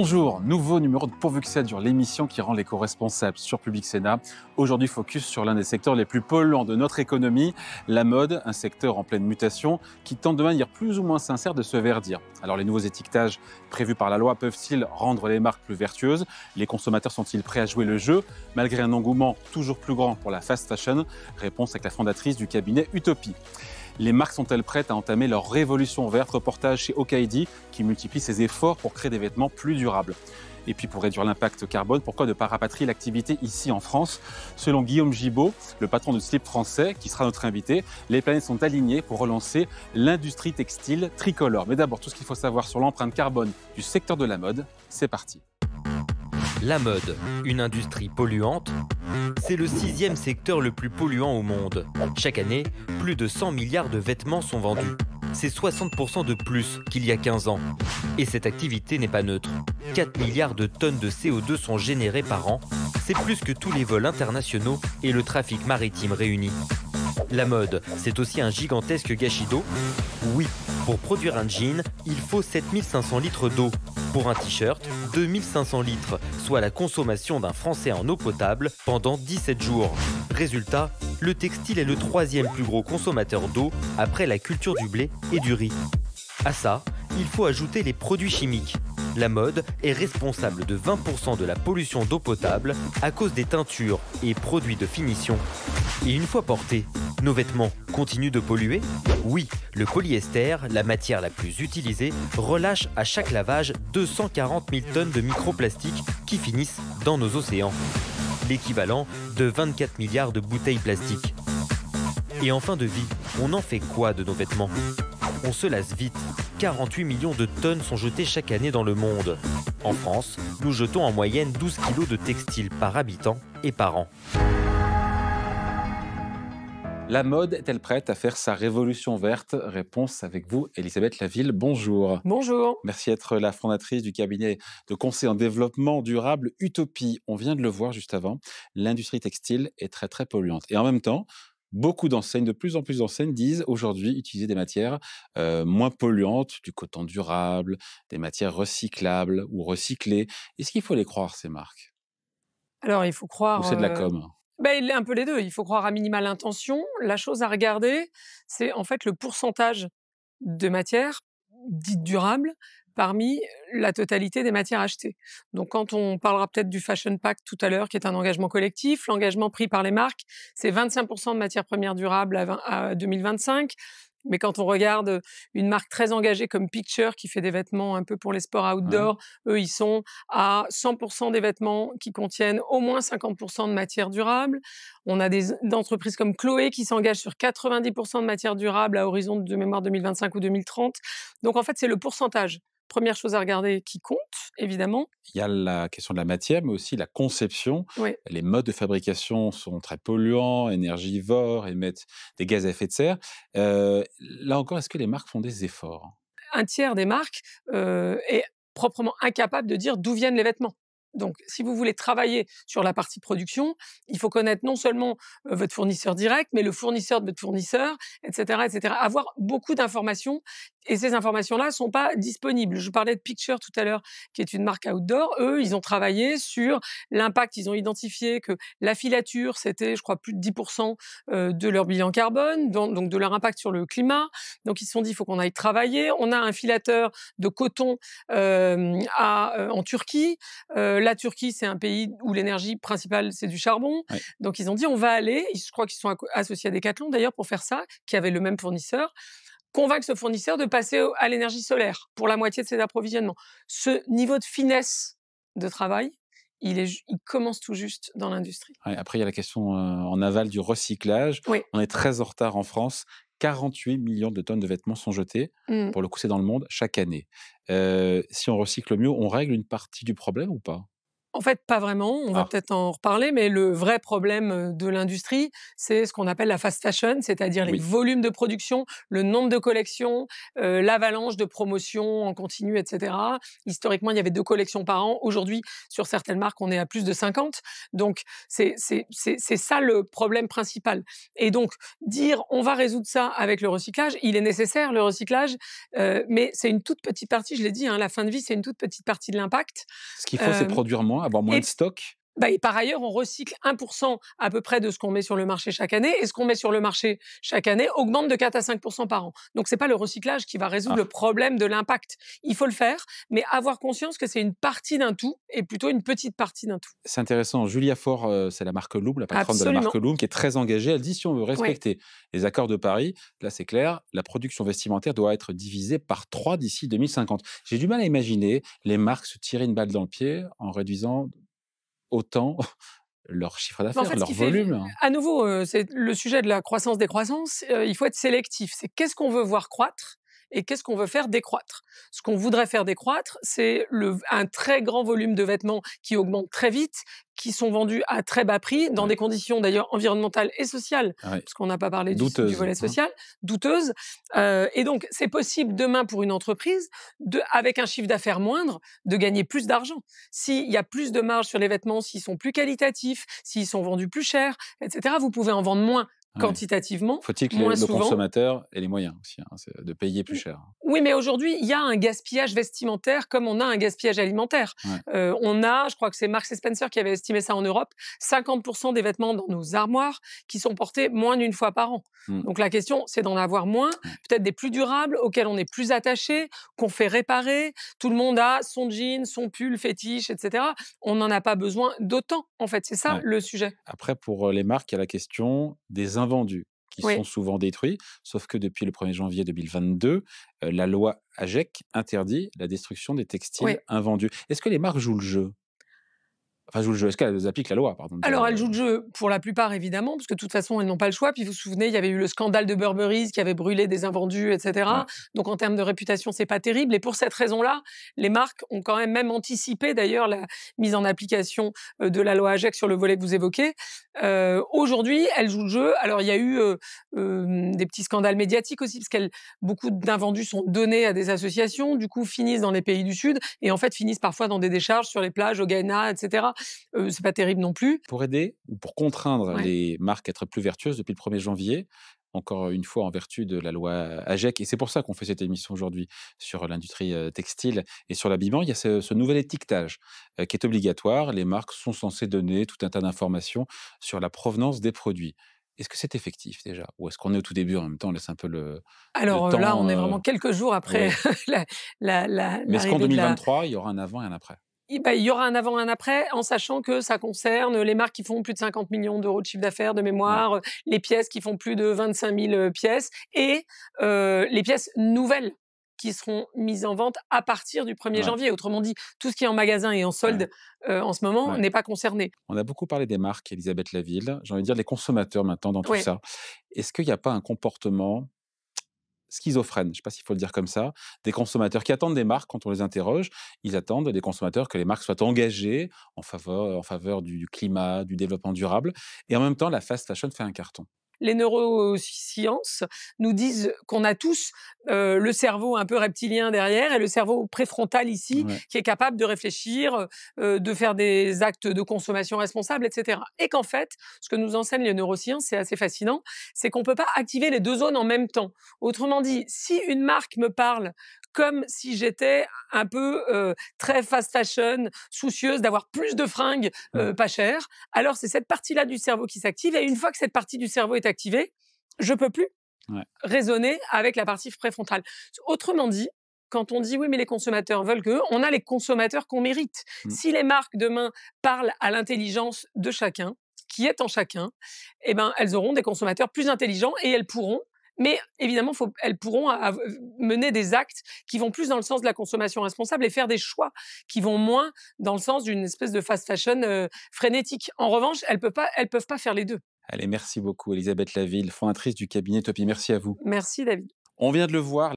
Bonjour, nouveau numéro de Pourvu que ça dure, l'émission qui rend l'éco-responsable sur Public Sénat. Aujourd'hui, focus sur l'un des secteurs les plus polluants de notre économie, la mode, un secteur en pleine mutation qui tente de manière plus ou moins sincère de se verdir. Alors les nouveaux étiquetages prévus par la loi peuvent-ils rendre les marques plus vertueuses? Les consommateurs sont-ils prêts à jouer le jeu malgré un engouement toujours plus grand pour la fast fashion? Réponse avec la fondatrice du cabinet Utopie. Les marques sont-elles prêtes à entamer leur révolution verte? Reportage chez Okaidi qui multiplie ses efforts pour créer des vêtements plus durables. Et puis pour réduire l'impact carbone, pourquoi ne pas rapatrier l'activité ici en France? Selon Guillaume Gibaud, le patron de Slip français, qui sera notre invité, les planètes sont alignées pour relancer l'industrie textile tricolore. Mais d'abord, tout ce qu'il faut savoir sur l'empreinte carbone du secteur de la mode, c'est parti. La mode, une industrie polluante, c'est le 6e secteur le plus polluant au monde. Chaque année, plus de 100 milliards de vêtements sont vendus. C'est 60% de plus qu'il y a 15 ans. Et cette activité n'est pas neutre. 4 milliards de tonnes de CO2 sont générées par an. C'est plus que tous les vols internationaux et le trafic maritime réunis. La mode, c'est aussi un gigantesque gâchis d'eau. Oui, pour produire un jean, il faut 7500 litres d'eau. Pour un t-shirt, 2500 litres, soit la consommation d'un Français en eau potable pendant 17 jours. Résultat, le textile est le 3e plus gros consommateur d'eau après la culture du blé et du riz. À ça, il faut ajouter les produits chimiques. La mode est responsable de 20% de la pollution d'eau potable à cause des teintures et produits de finition. Et une fois portés, nos vêtements continuent de polluer? Oui, le polyester, la matière la plus utilisée, relâche à chaque lavage 240 000 tonnes de microplastiques qui finissent dans nos océans. L'équivalent de 24 milliards de bouteilles plastiques. Et en fin de vie, on en fait quoi de nos vêtements? On se lasse vite. 48 millions de tonnes sont jetées chaque année dans le monde. En France, nous jetons en moyenne 12 kilos de textile par habitant et par an. La mode est-elle prête à faire sa révolution verte? Réponse avec vous, Elisabeth Laville. Bonjour. Bonjour. Merci d'être la fondatrice du cabinet de conseil en développement durable Utopie. On vient de le voir juste avant, l'industrie textile est très très polluante. Et en même temps, beaucoup d'enseignes, de plus en plus d'enseignes disent aujourd'hui utiliser des matières moins polluantes, du coton durable, des matières recyclables ou recyclées. Est-ce qu'il faut les croire, ces marques? Alors il faut Ou croire, c'est de la com? il est un peu les 2. Il faut croire à minima l'intention. La chose à regarder, c'est en fait le pourcentage de matières dites durables parmi la totalité des matières achetées. Donc quand on parlera peut-être du Fashion Pact tout à l'heure, qui est un engagement collectif, l'engagement pris par les marques, c'est 25% de matières premières durables à 2025. Mais quand on regarde une marque très engagée comme Picture, qui fait des vêtements un peu pour les sports Ouais. outdoor, eux, ils sont à 100% des vêtements qui contiennent au moins 50% de matières durables. On a des entreprises comme Chloé qui s'engagent sur 90% de matières durables à horizon de mémoire 2025 ou 2030. Donc en fait, c'est le pourcentage. Première chose à regarder qui compte, évidemment. Il y a la question de la matière, mais aussi la conception. Oui. Les modes de fabrication sont très polluants, énergivores, émettent des gaz à effet de serre. Là encore, est-ce que les marques font des efforts? Un tiers des marques est proprement incapable de dire d'où viennent les vêtements. Donc, si vous voulez travailler sur la partie production, il faut connaître non seulement votre fournisseur direct, mais le fournisseur de votre fournisseur, etc., etc. Avoir beaucoup d'informations, et ces informations-là ne sont pas disponibles. Je parlais de Picture tout à l'heure, qui est une marque outdoor. Eux, ils ont travaillé sur l'impact. Ils ont identifié que la filature, c'était, je crois, plus de 10% de leur bilan carbone, donc de leur impact sur le climat. Donc, ils se sont dit, il faut qu'on aille travailler. On a un filateur de coton en Turquie. La Turquie, c'est un pays où l'énergie principale, c'est du charbon. Oui. Donc, ils ont dit, on va aller, je crois qu'ils sont associés à Decathlon d'ailleurs pour faire ça, qui avait le même fournisseur, convaincre ce fournisseur de passer à l'énergie solaire pour la moitié de ses approvisionnements. Ce niveau de finesse de travail, il commence tout juste dans l'industrie. Ouais, après, il y a la question en aval du recyclage. Oui. On est très en retard en France. 48 millions de tonnes de vêtements sont jetées. Mmh. Pour le coup, c'est dans le monde chaque année. Si on recycle mieux, on règle une partie du problème ou pas? En fait, pas vraiment, on va Ah, peut-être en reparler, mais le vrai problème, de l'industrie, c'est ce qu'on appelle la fast fashion, c'est-à-dire les oui. volumes de production, le nombre de collections, l'avalanche de promotions en continu et cetera. Historiquement, il y avait 2 collections par an. Aujourd'hui, sur certaines marques, on est à plus de 50. Donc c'est ça le problème principal et donc dire: «On va résoudre ça avec le recyclage», il est nécessaire le recyclage, mais c'est une toute petite partie, je l'ai dit, hein, la fin de vie, c'est une toute petite partie de l'impact. Ce qu'il faut, c'est Hem produire moins, avoir moins de et stock. bah, et par ailleurs, on recycle 1 à peu près de ce qu'on met sur le marché chaque année et ce qu'on met sur le marché chaque année augmente de 4 à 5 par an. Donc c'est pas le recyclage qui va résoudre le Ah, problème de l'impact. Il faut le faire, mais avoir conscience que c'est une partie d'un tout et plutôt une petite partie d'un tout. c'est intéressant. Julia Faure, c'est la marque Loom, la patronne de la marque Absolument, Loom, qui est très engagée. Elle dit si on veut ouais. respecter les accords de Paris, là c'est clair, la production vestimentaire doit être divisée par 3 d'ici 2050. J'ai du mal à imaginer les marques se tirer une balle dans le pied en réduisant autant leur chiffre Mais en d'affaires, fait, ce leur qui fait volume. à nouveau, c'est le sujet de la croissance-décroissance, il faut être sélectif. C'est qu'est-ce qu'on veut voir croître et qu'est-ce qu'on veut faire décroître? Ce qu'on voudrait faire décroître, c'est un très grand volume de vêtements qui augmentent très vite, qui sont vendus à très bas prix, dans Ouais, des conditions d'ailleurs environnementales et sociales, ouais. parce qu'on n'a pas parlé du Douteuse, volet hein. social, douteuses. Et donc, c'est possible demain pour une entreprise, avec un chiffre d'affaires moindre, de gagner plus d'argent. S'il y a plus de marge sur les vêtements, s'ils sont plus qualitatifs, s'ils sont vendus plus cher, et cetera, vous pouvez en vendre moins Ouais. quantitativement, Faut-il que moins le souvent. consommateur ait les moyens aussi, hein, c'est de payer plus cher. Oui, mais aujourd'hui, il y a un gaspillage vestimentaire comme on a un gaspillage alimentaire. Ouais. On a, je crois que c'est Marks& Spencer qui avait estimé ça en Europe, 50 des vêtements dans nos armoires qui sont portés moins d'une fois par an. Mmh. Donc la question, c'est d'en avoir moins, Ouais. peut-être des plus durables, auxquels on est plus attaché, qu'on fait réparer. Tout le monde a son jean, son pull fétiche, et cetera. On n'en a pas besoin d'autant, en fait. C'est ça Ouais. le sujet. Après, pour, les marques, il y a la question des invendus qui sont Oui. souvent détruits. Sauf que depuis le 1er janvier 2022, la loi AGEC interdit la destruction des textiles Oui. invendus. Est-ce que les marques jouent le jeu? Enfin, jouent le jeu, est-ce qu'elles appliquent la loi, pardon de dire, Alors, elles jouent le jeu pour la plupart, évidemment, parce que de toute façon, elles n'ont pas le choix. Puis vous vous souvenez, il y avait eu le scandale de Burberry qui avait brûlé des invendus, et ouais, cetera. Donc, en termes de réputation, c'est pas terrible. Et pour cette raison-là, les marques ont quand même anticipé, d'ailleurs, la mise en application de la loi AGEC sur le volet que vous évoquez. Aujourd'hui, elles jouent le jeu. Alors, il y a eu des petits scandales médiatiques aussi, parce que beaucoup d'invendus sont donnés à des associations, du coup, finissent dans les pays du Sud, et en fait, finissent parfois dans des décharges sur les plages au Ghana, et cetera. C'est pas terrible non plus. pour aider ou pour contraindre Ouais. les marques à être plus vertueuses depuis le 1er janvier, encore une fois en vertu de la loi AGEC et c'est pour ça qu'on fait cette émission aujourd'hui sur l'industrie, textile et sur l'habillement, il y a ce nouvel étiquetage, qui est obligatoire. Les marques sont censées donner tout un tas d'informations sur la provenance des produits. Est-ce que c'est effectif déjà? Ou est-ce qu'on est au tout début, en même temps on laisse un peu le Alors, là, on temps, est vraiment quelques jours après oui. la Mais est-ce qu'en l'arrivée de la 2023, il y aura un avant et un après? il y aura un avant, un après, en sachant que ça concerne les marques qui font plus de 50 millions d'euros de chiffre d'affaires de Ouais, mémoire, les pièces qui font plus de 25 000 pièces et les pièces nouvelles qui seront mises en vente à partir du 1er ouais, janvier. Autrement dit, tout ce qui est en magasin et en ouais, solde, en ce moment ouais. n'est pas concerné. On a beaucoup parlé des marques, Elisabeth Laville. J'ai envie de dire les consommateurs maintenant dans tout Oui. ça. Est-ce qu'il n'y a pas un comportement schizophrène, je ne sais pas s'il faut le dire comme ça, des consommateurs qui attendent des marques quand on les interroge, ils attendent des consommateurs que les marques soient engagées en faveur du climat, du développement durable et en même temps la fast fashion fait un carton. Les neurosciences nous disent qu'on a tous le cerveau un peu reptilien derrière et le cerveau préfrontal ici, Ouais, qui est capable de réfléchir, de faire des actes de consommation responsables, et cetera. Et qu'en fait, ce que nous enseignent les neurosciences, c'est assez fascinant, c'est qu'on ne peut pas activer les 2 zones en même temps. Autrement dit, si une marque me parle comme si j'étais un peu, très fast fashion, soucieuse d'avoir plus de fringues, mmh, pas chères, alors c'est cette partie-là du cerveau qui s'active et une fois que cette partie du cerveau est activée, je peux plus ouais, raisonner avec la partie préfrontale. Autrement dit, quand on dit: «Oui, mais les consommateurs veulent que», on a les consommateurs qu'on mérite. mmh. Si les marques demain parlent à l'intelligence de chacun, qui est en chacun, eh ben, elles auront des consommateurs plus intelligents et elles pourront mais évidemment, elles pourront mener des actes qui vont plus dans le sens de la consommation responsable et faire des choix qui vont moins dans le sens d'une espèce de fast fashion, frénétique. En revanche, elles peuvent pas faire les 2. Allez, merci beaucoup Elisabeth Laville, fondatrice du cabinet Topi. Merci à vous. Merci David. On vient de le voir.